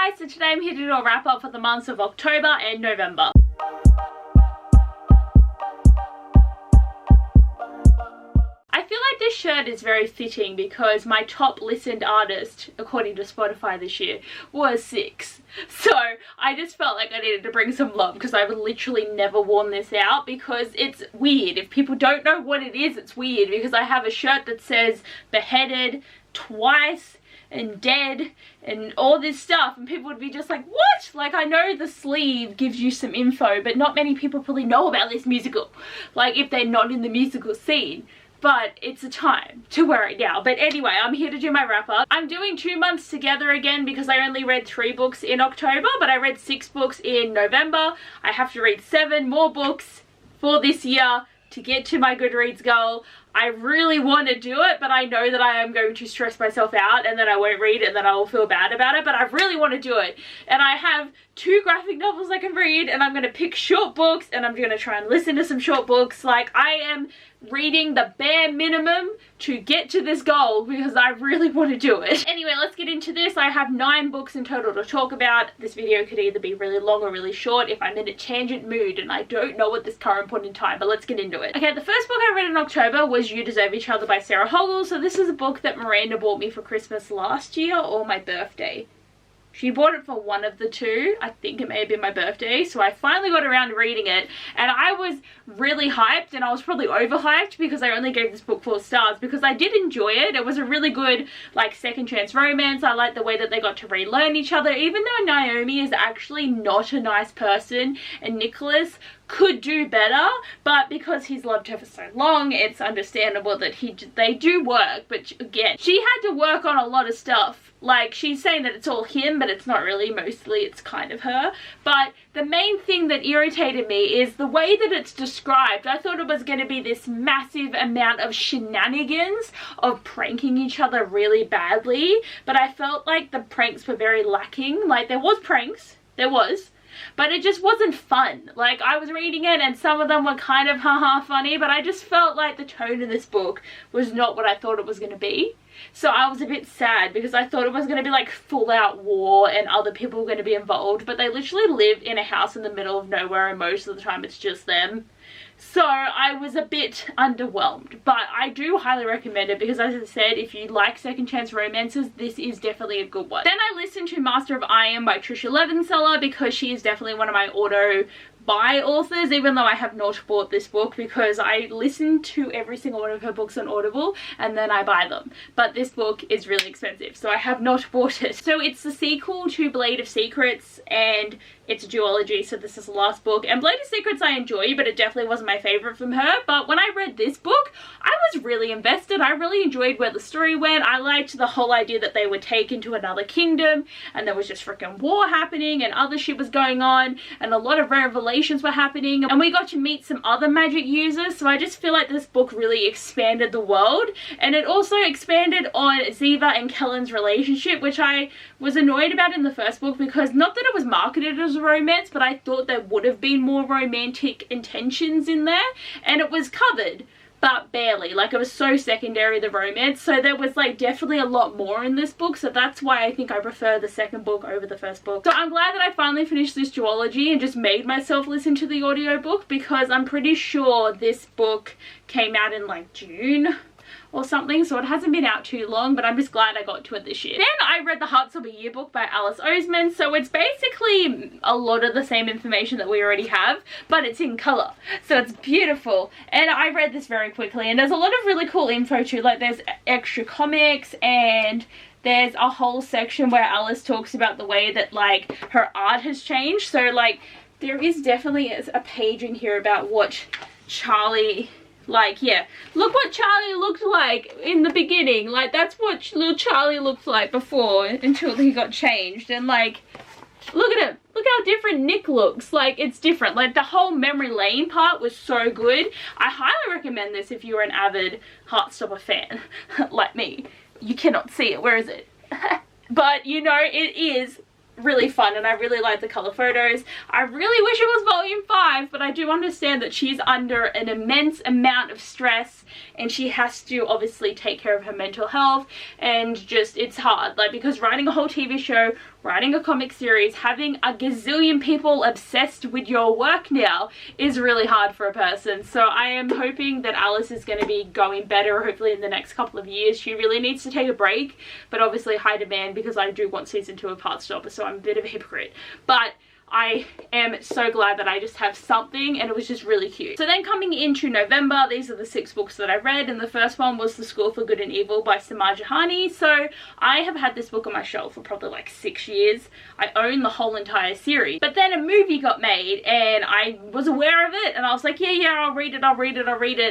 guys, so today I'm here to do a wrap up for the months of October and November. I feel like this shirt is very fitting because my top listened artist, according to Spotify this year, was 6. So I just felt like I needed to bring some love because I've literally never worn this out because it's weird. If people don't know what it is, it's weird because I have a shirt that says beheaded twice and dead and all this stuff, and people would be just like, what? Like, I know the sleeve gives you some info, but not many people probably know about this musical, like if they're not in the musical scene. But it's a time to wear it now. But anyway, I'm here to do my wrap up. I'm doing 2 months together again because I only read 3 books in October, but I read 6 books in November. I have to read 7 more books for this year to get to my Goodreads goal. I really want to do it, but I know that I am going to stress myself out and that I won't read it and that I will feel bad about it, but I really want to do it. And I have 2 graphic novels I can read, and I'm going to pick short books, and I'm going to try and listen to some short books. Like, I am reading the bare minimum to get to this goal because I really want to do it. Anyway, let's get into this. I have 9 books in total to talk about. This video could either be really long or really short if I'm in a tangent mood and I don't know at this current point in time, but let's get into it. Okay, the first book I read in October was You Deserve Each Other by Sarah Hoggle. So this is a book that Miranda bought me for Christmas last year or my birthday. She bought it for one of the two. I think it may have been my birthday. So I finally got around to reading it. And I was really hyped, and I was probably overhyped because I only gave this book 4 stars because I did enjoy it. It was a really good, like, second chance romance. I liked the way that they got to relearn each other. Even though Naomi is actually not a nice person and Nicholas could do better, but because he's loved her for so long, it's understandable that they do work. But again, she had to work on a lot of stuff. Like, she's saying that it's all him, but it's not really. Mostly it's kind of her. But the main thing that irritated me is the way that it's described. I thought it was going to be this massive amount of shenanigans of pranking each other really badly, but I felt like the pranks were very lacking. Like, there was pranks, there was, but it just wasn't fun. Like, I was reading it and some of them were kind of haha funny, but I just felt like the tone of this book was not what I thought it was going to be. So I was a bit sad because I thought it was going to be like full out war and other people were going to be involved, but they literally live in a house in the middle of nowhere and most of the time it's just them. So I was a bit underwhelmed, but I do highly recommend it because, as I said, if you like second chance romances, this is definitely a good one. Then I listened to Master of Iron by Trisha Levenseller because she is definitely one of my auto buy authors, even though I have not bought this book because I listen to every single one of her books on Audible and then I buy them. But this book is really expensive, so I have not bought it. So it's the sequel to Blade of Secrets and it's a duology, so this is the last book. And Blade of Secrets I enjoy, but it definitely wasn't my favourite from her. But when I read this book, I was really invested. I really enjoyed where the story went. I liked the whole idea that they were taken to another kingdom and there was just freaking war happening and other shit was going on and a lot of revelations were happening. And we got to meet some other magic users, so I just feel like this book really expanded the world. And it also expanded on Ziva and Kellen's relationship, which I was annoyed about in the first book because not that it was marketed as a romance, but I thought there would have been more romantic intentions in there, and it was covered but barely. Like, it was so secondary, the romance, so there was like definitely a lot more in this book, so that's why I think I prefer the second book over the first book. So I'm glad that I finally finished this duology and just made myself listen to the audiobook because I'm pretty sure this book came out in like June or something, so it hasn't been out too long, but I'm just glad I got to it this year. Then I read The Heartstopper Yearbook by Alice Oseman, so it's basically a lot of the same information that we already have, but it's in colour, so it's beautiful. And I read this very quickly, and there's a lot of really cool info too, like there's extra comics and there's a whole section where Alice talks about the way that like her art has changed. So like there is definitely a page in here about what Charlie, like, yeah, look what Charlie looked like in the beginning. Like, that's what little Charlie looked like before until he got changed. And like, look at him. Look how different Nick looks. Like, it's different. Like, the whole memory lane part was so good. I highly recommend this if you're an avid Heartstopper fan like me. You cannot see it. Where is it? But, you know, it is really fun and I really like the color photos. I really wish it was volume 5, but I do understand that she's under an immense amount of stress and she has to obviously take care of her mental health, and just it's hard, like, because writing a whole TV show, writing a comic series, having a gazillion people obsessed with your work now is really hard for a person. So I am hoping that Alice is going to be going better, hopefully in the next couple of years. She really needs to take a break, but obviously high demand because I do want season 2 of Heartstopper, so I'm a bit of a hypocrite. But I am so glad that I just have something, and it was just really cute. So then coming into November, these are the 6 books that I read, and the first one was The School for Good and Evil by Samar Jahani. So I have had this book on my shelf for probably like 6 years. I own the whole entire series. But then a movie got made, and I was aware of it, and I was like, yeah, I'll read it,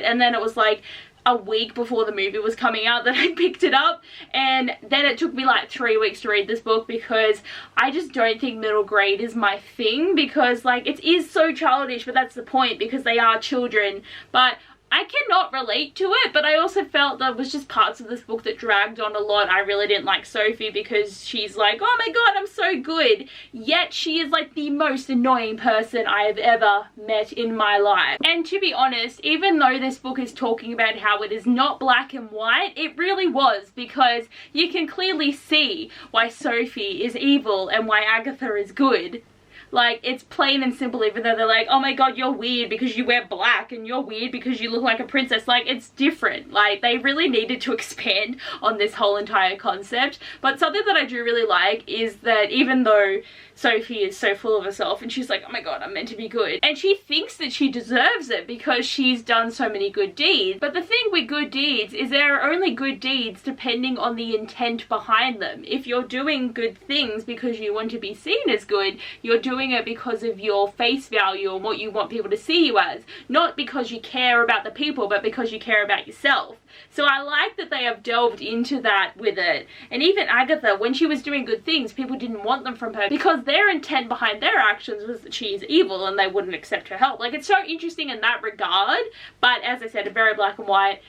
and then it was like a week before the movie was coming out that I picked it up, and then it took me like 3 weeks to read this book because I just don't think middle grade is my thing, because like it is so childish, but that's the point because they are children. But I cannot relate to it, but I also felt there was just parts of this book that dragged on a lot. I really didn't like Sophie because she's like, oh my god, I'm so good, yet she is like the most annoying person I have ever met in my life. And to be honest, even though this book is talking about how it is not black and white, it really was, because you can clearly see why Sophie is evil and why Agatha is good. Like, it's plain and simple, even though they're like, oh my god, you're weird because you wear black, and you're weird because you look like a princess. Like, it's different. Like, they really needed to expand on this whole entire concept. But something that I do really like is that even though Sophie is so full of herself and she's like, oh my god, I'm meant to be good, and she thinks that she deserves it because she's done so many good deeds. But the thing with good deeds is there are only good deeds depending on the intent behind them. If you're doing good things because you want to be seen as good, you're doing it because of your face value and what you want people to see you as, not because you care about the people, but because you care about yourself. So I like that they have delved into that with it. And even Agatha, when she was doing good things, people didn't want them from her because their intent behind their actions was that she is evil and they wouldn't accept her help. Like, it's so interesting in that regard, but as I said, very black and white.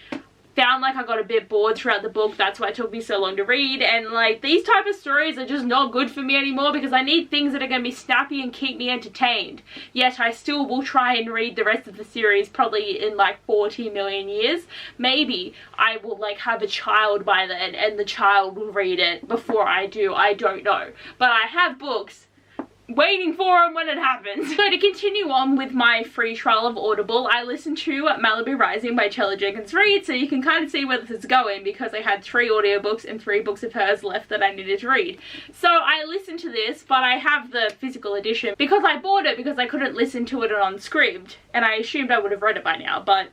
Found like I got a bit bored throughout the book, that's why it took me so long to read, and like these type of stories are just not good for me anymore because I need things that are going to be snappy and keep me entertained. Yet I still will try and read the rest of the series probably in like 40 million years. Maybe I will like have a child by then and the child will read it before I do, I don't know. But I have books waiting for them when it happens. So to continue on with my free trial of Audible, I listened to Malibu Rising by Chella Jenkins Reid, so you can kind of see where this is going because I had 3 audiobooks and 3 books of hers left that I needed to read. So I listened to this, but I have the physical edition because I bought it because I couldn't listen to it on script, and I assumed I would have read it by now, but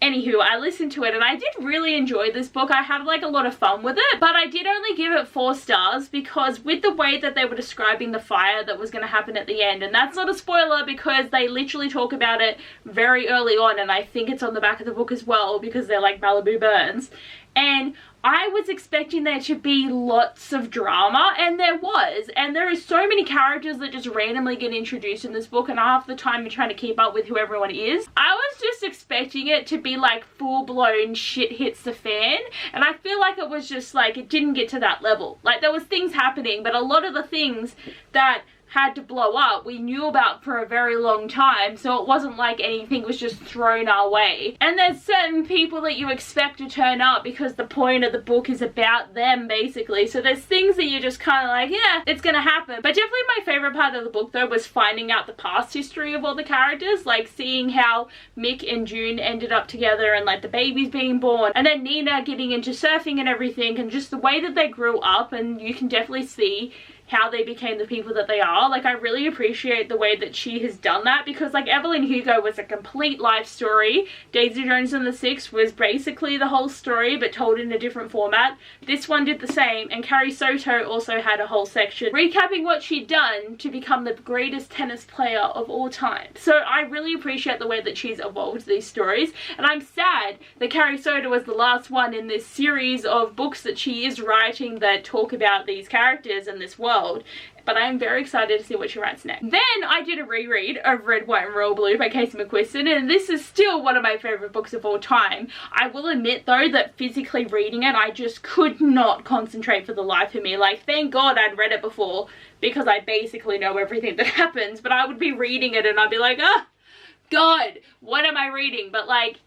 anywho, I listened to it and I did really enjoy this book. I had like a lot of fun with it, but I did only give it 4 stars because with the way that they were describing the fire that was going to happen at the end, and that's not a spoiler because they literally talk about it very early on, and I think it's on the back of the book as well because they're like Malibu burns, and I was expecting there to be lots of drama, and there was, and there are so many characters that just randomly get introduced in this book, and half the time you're trying to keep up with who everyone is. I was just expecting it to be like full-blown shit hits the fan, and I feel like it was just like, it didn't get to that level. Like, there was things happening, but a lot of the things that had to blow up we knew about for a very long time, so it wasn't like anything was just thrown our way. And there's certain people that you expect to turn up because the point of the book is about them basically, so there's things that you're just kind of like, yeah, it's gonna happen. But definitely my favorite part of the book though was finding out the past history of all the characters, like seeing how Mick and June ended up together and like the babies being born, and then Nina getting into surfing and everything, and just the way that they grew up, and you can definitely see how they became the people that they are. Like, I really appreciate the way that she has done that because like Evelyn Hugo was a complete life story. Daisy Jones and the Six was basically the whole story but told in a different format. This one did the same, and Carrie Soto also had a whole section recapping what she'd done to become the greatest tennis player of all time. So I really appreciate the way that she's evolved these stories, and I'm sad that Carrie Soto was the last one in this series of books that she is writing that talk about these characters and this world. But I'm very excited to see what she writes next. Then I did a reread of Red, White and Royal Blue by Casey McQuiston, and this is still one of my favourite books of all time. I will admit though that physically reading it, I just could not concentrate for the life of me. Like, thank God I'd read it before because I basically know everything that happens, but I would be reading it and I'd be like, oh God, what am I reading? But like,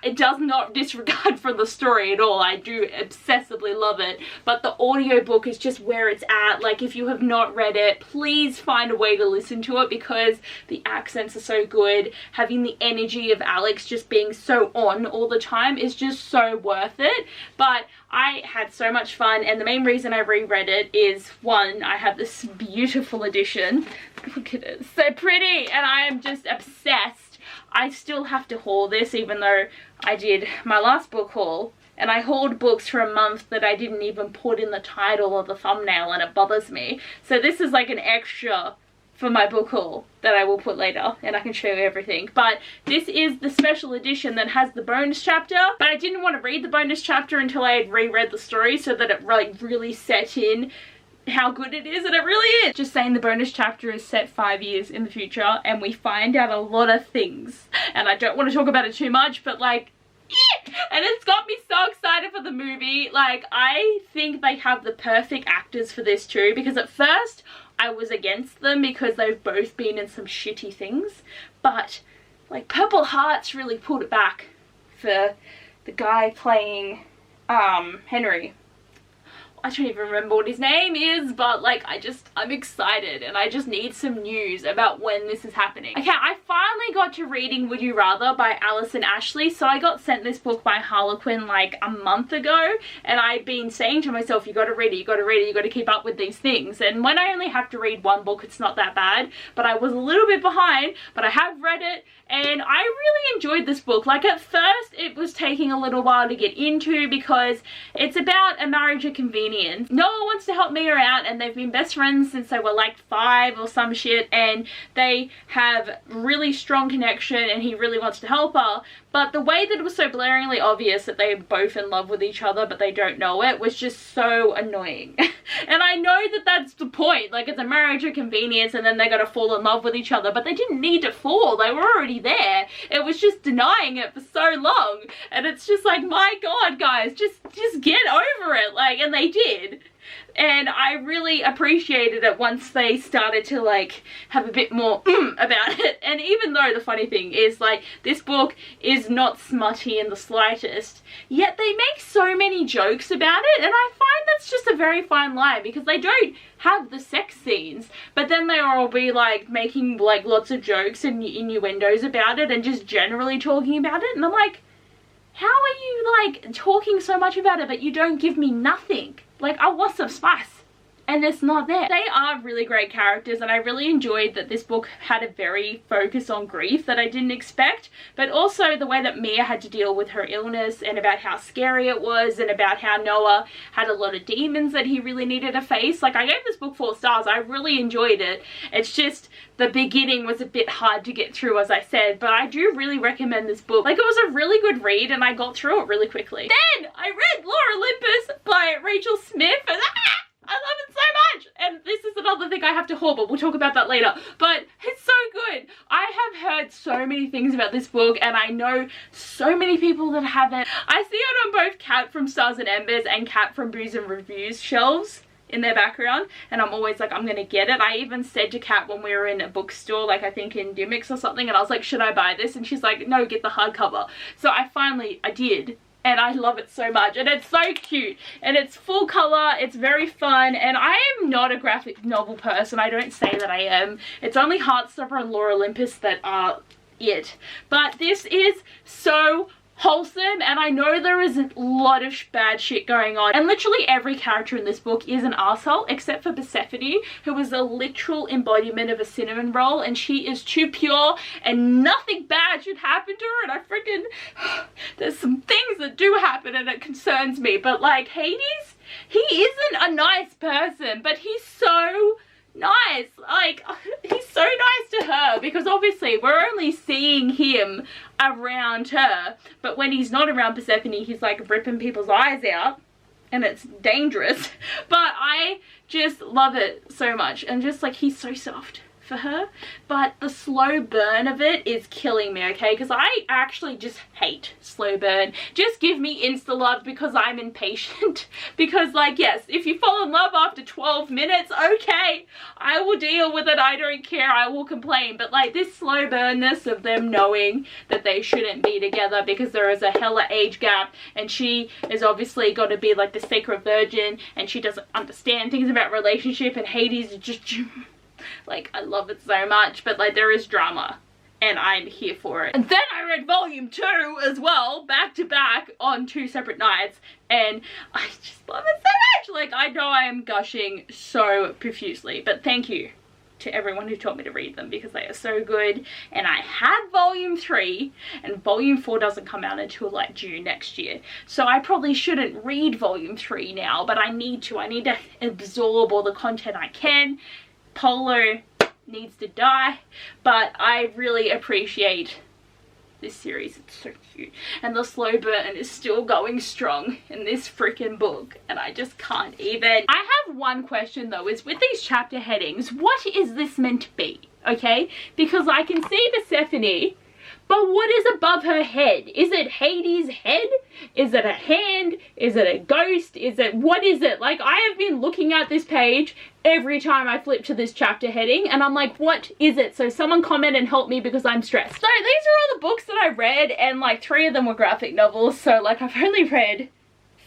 It does not disregard from the story at all. I do obsessively love it, but the audiobook is just where it's at. Like, if you have not read it, please find a way to listen to it because the accents are so good. Having the energy of Alex just being so on all the time is just so worth it. But I had so much fun, and the main reason I reread it is, one, I have this beautiful edition. Look at it, so pretty, and I am just obsessed. I still have to haul this even though I did my last book haul, and I hauled books for a month that I didn't even put in the title or the thumbnail, and it bothers me. So this is like an extra for my book haul that I will put later, and I can show you everything. But this is the special edition that has the bonus chapter, but I didn't want to read the bonus chapter until I had reread the story so that it like really set in how good it is, and it really is. Just saying, the bonus chapter is set 5 years in the future, and we find out a lot of things, and I don't want to talk about it too much, but like, yeah! And it's got me so excited for the movie. Like, I think they have the perfect actors for this too, because at first I was against them because they've both been in some shitty things, but like Purple Hearts really pulled it back for the guy playing Henry. I don't even remember what his name is, but like I'm excited, and I just need some news about when this is happening. Okay, I finally got to reading Would You Rather by Alison Ashley. So I got sent this book by Harlequin like a month ago, and I'd been saying to myself, you gotta read it, you gotta read it, you gotta keep up with these things. And when I only have to read one book, it's not that bad, but I was a little bit behind, but I have read it, and I really enjoyed this book. Like, at first it was taking a little while to get into because it's about a marriage of convenience. Noah wants to help Mia out, and they've been best friends since they were like 5 or some shit, and they have really strong connection, and he really wants to help her. But the way that it was so blaringly obvious that they're both in love with each other but they don't know it was just so annoying. And I know that that's the point, like it's a marriage of convenience and then they're gonna fall in love with each other, but they didn't need to fall, they were already there. It was just denying it for so long, and it's just like, my god guys, just get over it, like, and they did. And I really appreciated it once they started to like have a bit more about it. And even though the funny thing is, like, this book is not smutty in the slightest, yet they make so many jokes about it, and I find that's just a very fine line, because they don't have the sex scenes, but then they will be like making like lots of jokes and innuendos about it and just generally talking about it, and I'm like, how are you like talking so much about it but you don't give me nothing? Like, I want some spice, and it's not there. They are really great characters, and I really enjoyed that this book had a very focus on grief that I didn't expect, but also the way that Mia had to deal with her illness, and about how scary it was, and about how Noah had a lot of demons that he really needed to face. Like, I gave this book 4 stars. I really enjoyed it. It's just the beginning was a bit hard to get through, as I said, but I do really recommend this book. Like, it was a really good read, and I got through it really quickly. Then I read Laura Olympus by Rachel Smith, and I love it so much, and this is another thing I have to haul, but we'll talk about that later. But it's so good. I have heard so many things about this book, and I know so many people that haven't. I see it on both Kat from Stars and Embers and Kat from Booze and Reviews shelves in their background, and I'm always like, I'm gonna get it. I even said to Kat when we were in a bookstore, like I think in Dimmicks or something, and I was like, should I buy this? And she's like, no, get the hardcover. So I did. And I love it so much, and it's so cute, and it's full color, it's very fun, and I am not a graphic novel person. I don't say that I am. It's only Heartstopper and Laura Olympus that are it. But this is so wholesome, and I know there is a lot of bad shit going on, and literally every character in this book is an arsehole except for Persephone, who is a literal embodiment of a cinnamon roll, and she is too pure and nothing bad should happen to her. And I freaking there's some things that do happen and it concerns me, but like Hades, he isn't a nice person, but he's so nice. Like, he's so nice to her, because obviously we're only seeing him around her, but when he's not around Persephone, he's like ripping people's eyes out, and it's dangerous. But I just love it so much, and just like, he's so soft for her, but the slow burn of it is killing me, okay? Because I actually just hate slow burn. Just give me insta love because I'm impatient. Because, like, yes, if you fall in love after 12 minutes, okay, I will deal with it. I don't care. I will complain. But, like, this slow burnness of them knowing that they shouldn't be together because there is a hella age gap, and she is obviously got to be like the sacred virgin, and she doesn't understand things about relationship, and Hades is just like, I love it so much. But like, there is drama and I'm here for it. And then I read volume 2 as well, back to back on 2 separate nights, and I just love it so much. Like, I know I am gushing so profusely, but thank you to everyone who taught me to read them because they are so good. And I have volume 3, and volume 4 doesn't come out until like June next year, so I probably shouldn't read volume 3 now, but I need to absorb all the content I can. Polo needs to die, but I really appreciate this series. It's so cute, and the slow burn is still going strong in this freaking book, and I just can't even. I have one question though, is with these chapter headings, what is this meant to be? Okay, because I can see Persephone, but what is above her head? Is it Hades' head? Is it a hand? Is it a ghost? Is it, what is it? Like, I have been looking at this page every time I flip to this chapter heading, and I'm like, what is it? So someone comment and help me because I'm stressed. So these are all the books that I read, and like 3 of them were graphic novels, so like I've only read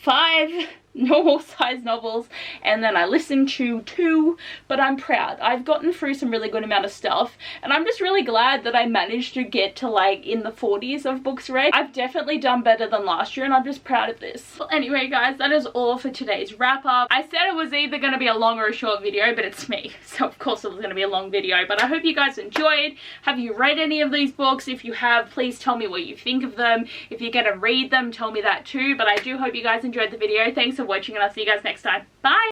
5 normal size novels, and then I listened to 2, but I'm proud. I've gotten through some really good amount of stuff, and I'm just really glad that I managed to get to like in the 40s of books read. I've definitely done better than last year, and I'm just proud of this. Well, anyway guys, that is all for today's wrap up. I said it was either going to be a long or a short video, but it's me, so of course it was going to be a long video. But I hope you guys enjoyed. Have you read any of these books? If you have, please tell me what you think of them. If you're going to read them, tell me that too. But I do hope you guys enjoyed the video. Thanks for watching, and I'll see you guys next time. Bye!